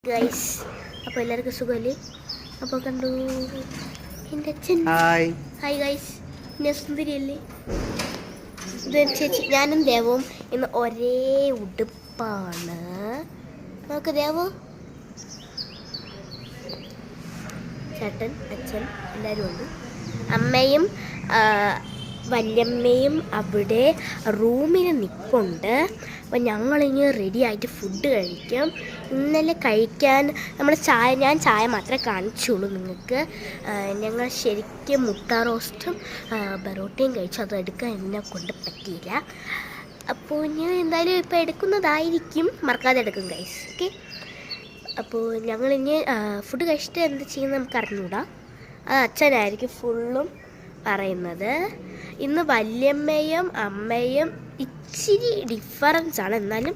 Guys, അപ്പോൾ എല്ലാവർക്കും സുഖമല്ലേ? അപ്പോൾ കണ്ടു എൻ്റെ അച്ഛൻ. ഹായ് ഗൈസ്, ഞാൻ സുന്ദരിയല്ലേ? ചേച്ചി, ഞാനും ദേവവും ഇന്ന് ഒരേ ഉടുപ്പാണ്. നമുക്ക് ദേവോ, ചേട്ടൻ, അച്ഛൻ എല്ലാവരും ഉണ്ട്. അമ്മയും വല്യമ്മയും അവിടെ റൂമിൽ നിൽപ്പുണ്ട്. അപ്പോൾ ഞങ്ങളിനി റെഡി ആയിട്ട് ഫുഡ് കഴിക്കാം. ഇന്നലെ കഴിക്കാൻ ഞാൻ ചായ മാത്രമേ കാണിച്ചുള്ളൂ നിങ്ങൾക്ക്. ഞങ്ങൾ ശരിക്കും മുട്ട റോസ്റ്റും ബറോട്ടയും കഴിച്ചു. അത് എടുക്കാൻ എന്നെ കൊണ്ട് പറ്റിയില്ല. അപ്പോൾ ഞാൻ എന്തായാലും ഇപ്പോൾ എടുക്കുന്നതായിരിക്കും, മറക്കാതെ എടുക്കും ഗൈസ്. ഓക്കെ, അപ്പോൾ ഞങ്ങളിനി ഫുഡ് കഴിച്ചിട്ട് എന്ത് ചെയ്യുന്നത് നമുക്ക് അറിഞ്ഞൂടാ. അത് അച്ഛനായിരിക്കും ഫുള്ളും പറയുന്നത്. ഇന്ന് വല്യമ്മയും അമ്മയും ഇച്ചിരി ഡിഫറൻസ് ആണ്, എന്നാലും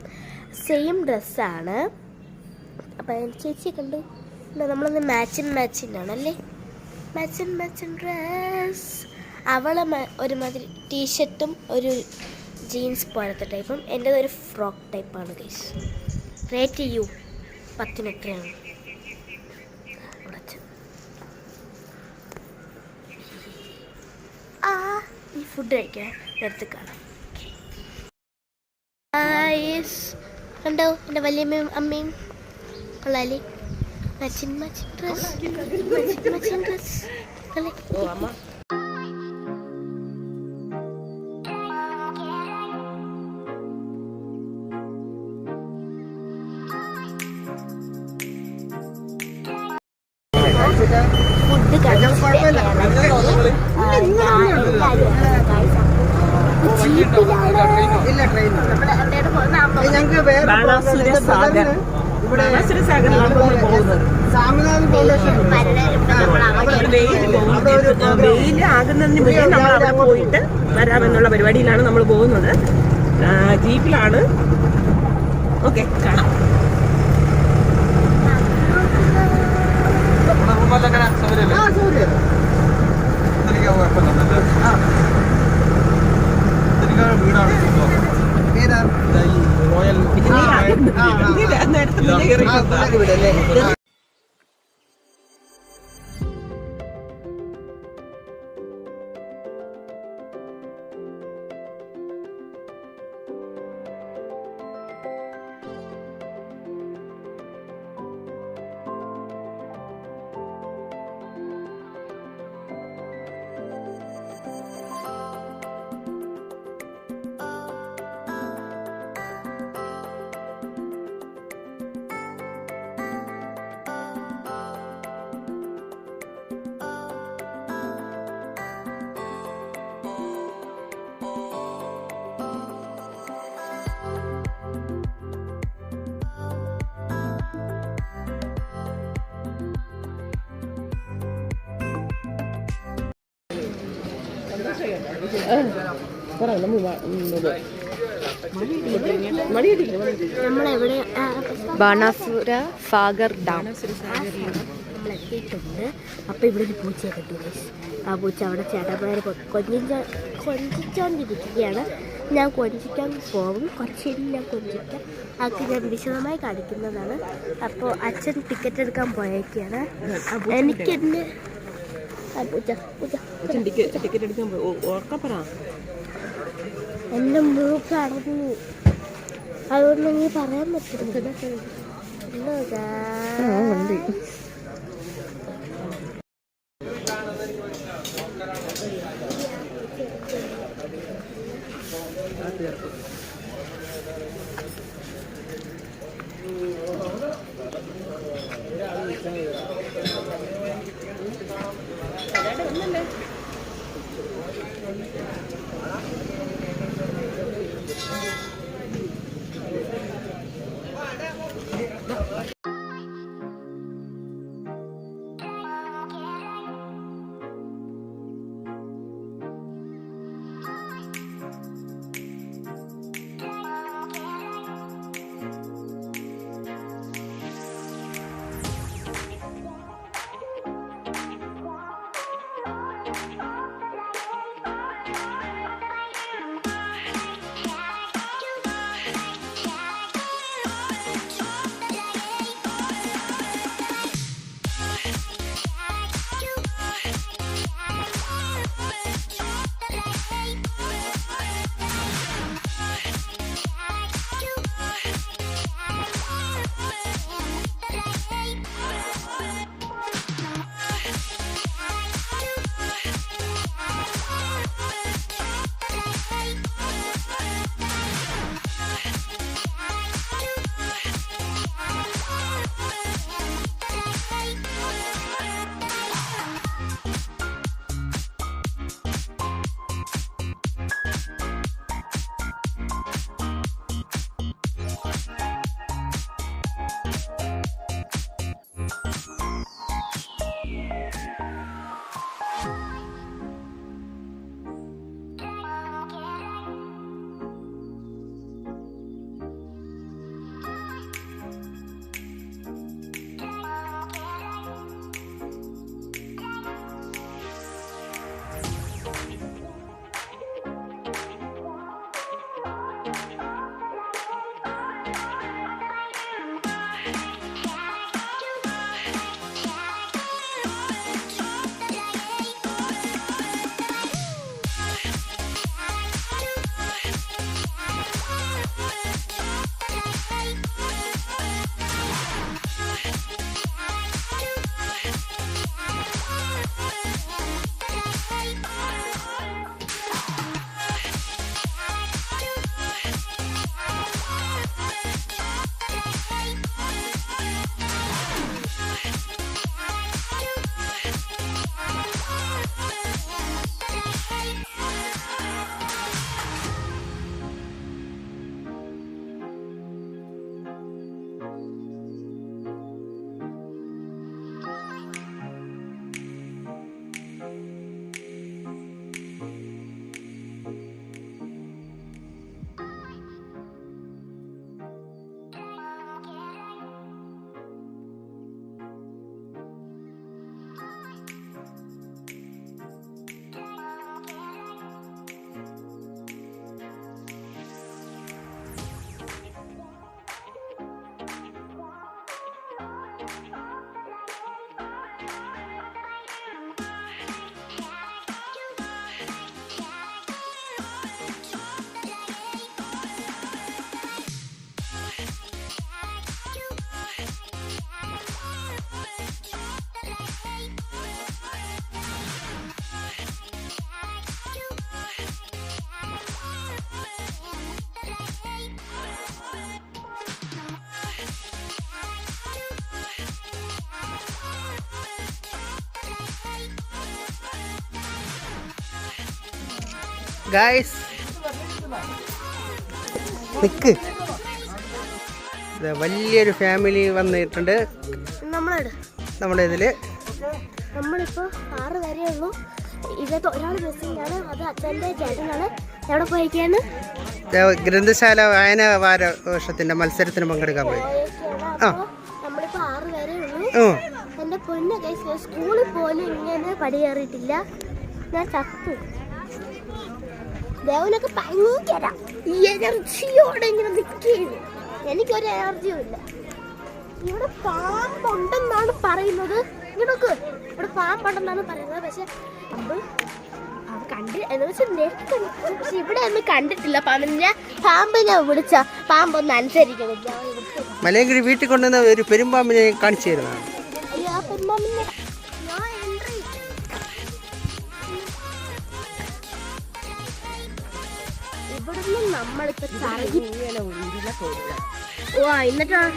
സെയിം ഡ്രസ്സാണ്. അപ്പം ചേച്ചി കണ്ടു, നമ്മളൊന്ന് മാച്ചിനാണല്ലേ, മാച്ചിൻ ഡ്രസ്. അവളെ ഒരുമാതിരി ടീഷർട്ടും ഒരു ജീൻസ് പോലത്തെ ടൈപ്പും, എൻ്റേതൊരു ഫ്രോക്ക് ടൈപ്പാണ് ഗൈസ്. റേറ്റ് ചെയ്യൂ, 10 എത്രയാണ്? ഈ ഫുഡ് കഴിക്കാൻ നേരത്തെ കാണാം. കണ്ടോ എൻ്റെ വല്യമ്മയും അമ്മയും കൊള്ളാലേ? മച്ചിൻ ഡ്രസ് ഫുഡ് വെയിലാകുന്നതിന് മുന്നേ നമ്മൾ അവിടെ പോയിട്ട് വരാമെന്നുള്ള പരിപാടിയിലാണ് നമ്മൾ പോകുന്നത്. ജീപ്പിലാണ്. ഓക്കെ, കാണാം. ബാണാസുര സാഗർ ഡാം നമ്മളെത്തിയിട്ടുണ്ട്. അപ്പോൾ ഇവിടെ ഒരു പൂച്ചയെ കണ്ടു. ആ പൂച്ച അവിടെ ചേട്ടന്മാർ കൊഞ്ചിച്ചോണ്ടിരിക്കുകയാണ്. ഞാൻ കൊഞ്ചിക്കാൻ പോകും, കുറച്ചിട്ട് ഞാൻ കൊഞ്ചിക്കാം. അതൊക്കെ ഞാൻ വിശദമായി കാണിക്കുന്നതാണ്. അപ്പോൾ അച്ഛൻ ടിക്കറ്റ് എടുക്കാൻ പോയേക്കാണ്. എനിക്കെന്നെ ടിക്കറ്റ് എടുക്കാൻ എൻ്റെ മൂക്ക് അടഞ്ഞു, അതുകൊണ്ട് നീ പറയാൻ പറ്റില്ല. ഗായ്സ് നിക്ക്, വലിയൊരു ഫാമിലി വന്നിട്ടുണ്ട് നമ്മുടെ ഇതില്. നമ്മളിപ്പോ 6 വരെ ഉള്ളൂ. ഇതിലത്തെ ഒരാൾ മിസ്സിംഗാണ്. അത് അച്ഛൻ്റെ ചേട്ടനാണ്. എവിടെ പോയിരിക്കാണ്? ഗ്രന്ഥശാല വായന വാരവർഷത്തിന്റെ മത്സരത്തിന് പങ്കെടുക്കാൻ പോയി. നമ്മളിപ്പോ 6 വരെ ഉള്ളൂ. എന്റെ പൊന്നു ഗൈസ്, സ്കൂളിൽ പോലും ഇങ്ങനെ പടി കയറിയിട്ടില്ല. ഞാൻ ചത്തു. ദേവനൊക്കെ ഭയങ്കര എനർജിയോടെ ഇങ്ങനെ നിൽക്കുകയാണ്. എനിക്കൊരു എനർജിയും ഇല്ല. ഇവിടെ പാമ്പുണ്ടെന്നാണ് പറയുന്നത്. ഇങ്ങോട്ട് ഇവിടെ പാമ്പുണ്ടെന്നാണ് പറയുന്നത്. പക്ഷെ പക്ഷെ ഇവിടെ ഒന്നും കണ്ടിട്ടില്ല പാമ്പിനെ. പാമ്പിനെ വിളിച്ച പാമ്പൊന്നും അനുസരിക്കുന്നില്ല. മലയങ്കിഴി വീട്ടിൽ കൊണ്ടുവന്ന ഒരു പെരുമ്പാമ്പിനെ കാണിച്ചു തരുന്നതാണ്. അയ്യോ, ആ പെരുമ്പാമ്പിനെ ഇവിടുന്ന് നമ്മളിപ്പോ എന്നിട്ടാണ്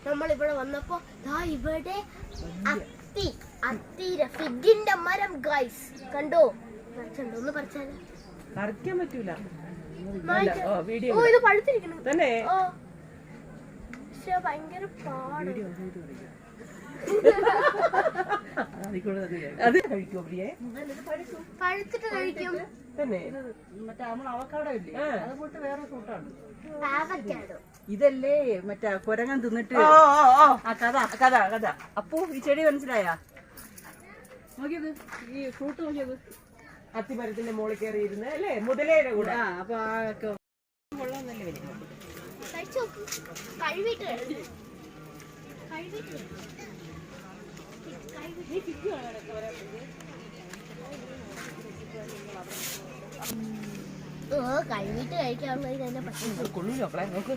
നമ്മളിവിടെ വന്നപ്പോ ഇവിടെ ഫിഗിന്റെ മരം ഗൈസ് കണ്ടോ? ഒന്ന് പറിച്ചാലോ? പറിക്കാൻ പറ്റൂല. ഇത് പഴുത്തിരിക്കണം തന്നെ. പക്ഷെ ഭയങ്കര പാട്. അത് കഴിക്കോ പ്രിയേ? പഴുത്തിട്ട് കഴിക്കും. തന്നെ. മറ്റേ നമ്മൾ അവക്കാടോ ഇല്ലേ, അതുപോലത്തെ വേറെ ഫ്രൂട്ടാണ്. ഇതല്ലേ മറ്റേ കുരങ്ങൻ തിന്നിട്ട് കഥ കഥ കഥ. അപ്പോ ഈ ചെടി മനസ്സിലായ? നോക്കിയത് ഈ ഫ്രൂട്ട് നോക്കിയത് അത്തിമരത്തിന്റെ മുകളിൽ കയറി ഇരുന്ന് അല്ലേ, മുതലേടെ കൂടെ. അപ്പൊ കൊള്ളാന്നല്ലേ വരും. കഴിവിട്ട് കഴിക്കാനുള്ളത് തന്നെ കൊള്ളൂല്ലോ നോക്ക്.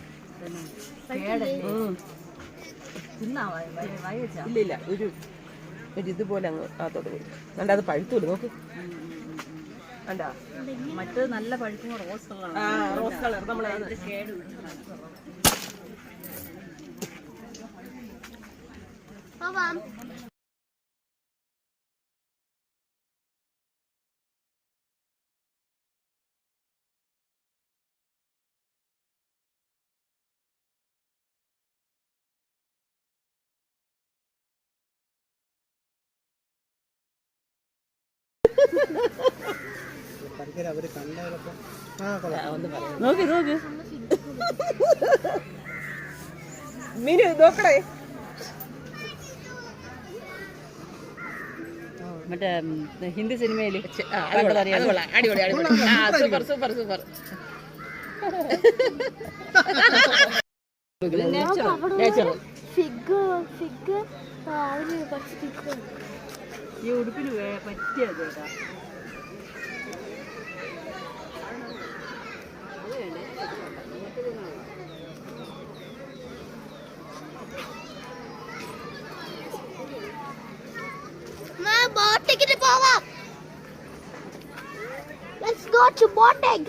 ഇല്ല ഒരു ഇതുപോലെ അങ്ങ് തുടങ്ങി. കണ്ട അത് പഴുത്തൂല്ലോ നോക്ക്. കണ്ടാ മറ്റേത് നല്ല പഴുക്കുന്ന റോസ് കളർ. റോസ് കളർ നമ്മളെ നോക്ക് നോക്ക് മീന് നോക്കണേ. മറ്റേ ഹിന്ദി സിനിമയില് അടിപൊളി അടിപൊളി. Super super super. ഈ ഉടുപ്പിന് പറ്റിയത് കേട്ടാ. ബോട്ടിങ്ങിന് പോവാം. Let's go to boating.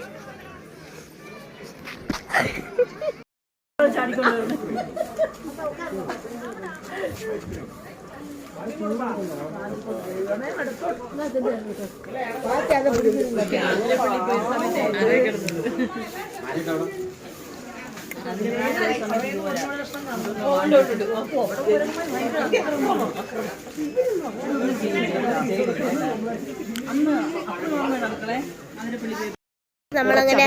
നമ്മളങ്ങനെ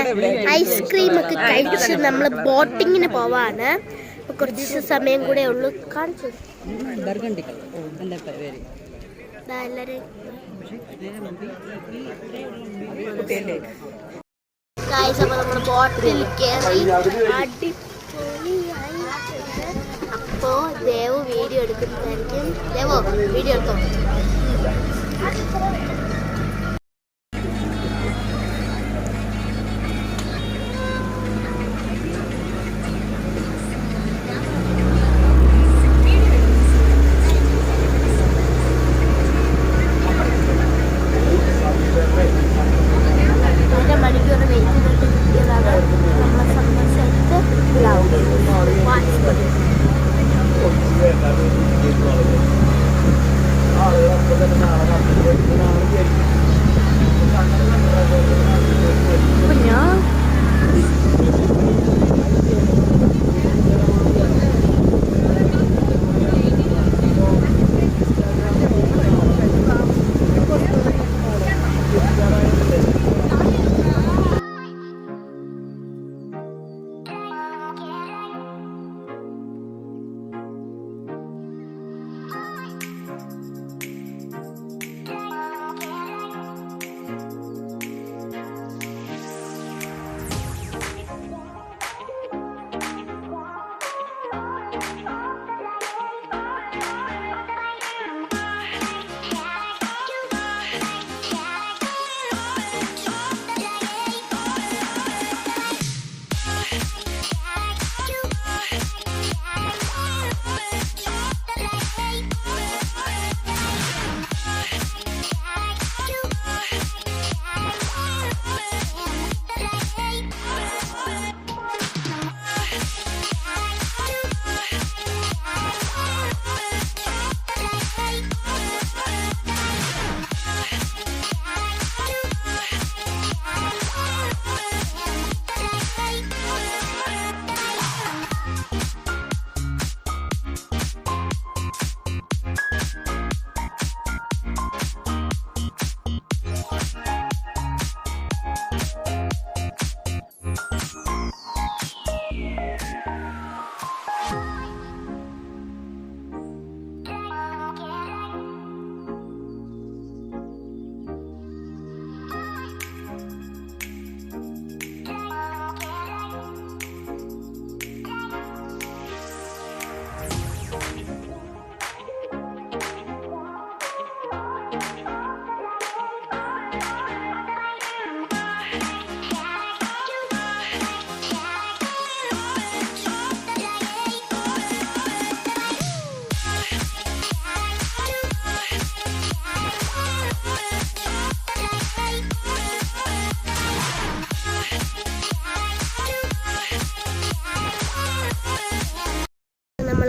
ഐസ്ക്രീം ഒക്കെ കഴിച്ച് നമ്മൾ ബോട്ടിങ്ങിന് പോവാണ്. കുറച്ച് സമയം കൂടെ ഉള്ളൂ. കാണിച്ചു എല്ലാവരും അപ്പോൾ നമ്മൾ ബോട്ടിൽ കയറി അടിപൊളിയായിട്ടുണ്ട്. അപ്പോൾ ദേവു വീഡിയോ എടുക്കുന്നതായിരിക്കും. ദേവോ വീഡിയോ എടുത്തോ.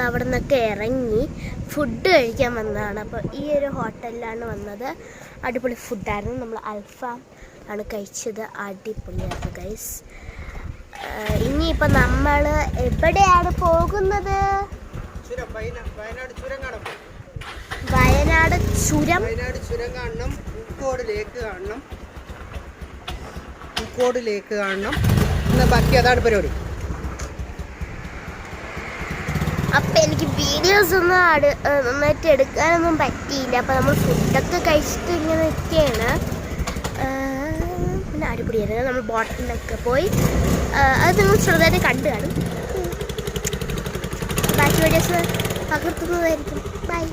അവിടെ നിന്നൊക്കെ ഇറങ്ങി ഫുഡ് കഴിക്കാൻ വന്നതാണ്. അപ്പോൾ ഈ ഒരു ഹോട്ടലിലാണ് വന്നത്. അടിപൊളി ഫുഡായിരുന്നു. നമ്മൾ അൽഫാം ആണ് കഴിച്ചത്. അടിപൊളിയായിരുന്നു ഗൈസ്. ഇനിയിപ്പോൾ നമ്മൾ എവിടെയാണ് പോകുന്നത്? വയനാട് ചുരം കാണണം. പൂക്കോട് ലേക്ക് കാണണം. എന്നാൽ ബാക്കി അതാണ് പരിപാടി. അപ്പം എനിക്ക് വീഡിയോസ് ഒന്നും നന്നായിട്ട് എടുക്കാനൊന്നും പറ്റിയില്ല. അപ്പം നമ്മൾ ഫുഡൊക്കെ കഴിച്ചിട്ട് ഇങ്ങനെ നിൽക്കുകയാണ്. പിന്നെ അടിപൊളിയായിരുന്നു. നമ്മൾ ബോട്ടിലൊക്കെ പോയി അത് നിങ്ങൾ ചെറുതായിട്ട് കണ്ടു കാണും. ബാക്കി വീഡിയോസ് പകർത്തുന്നതായിരിക്കും. ബൈ.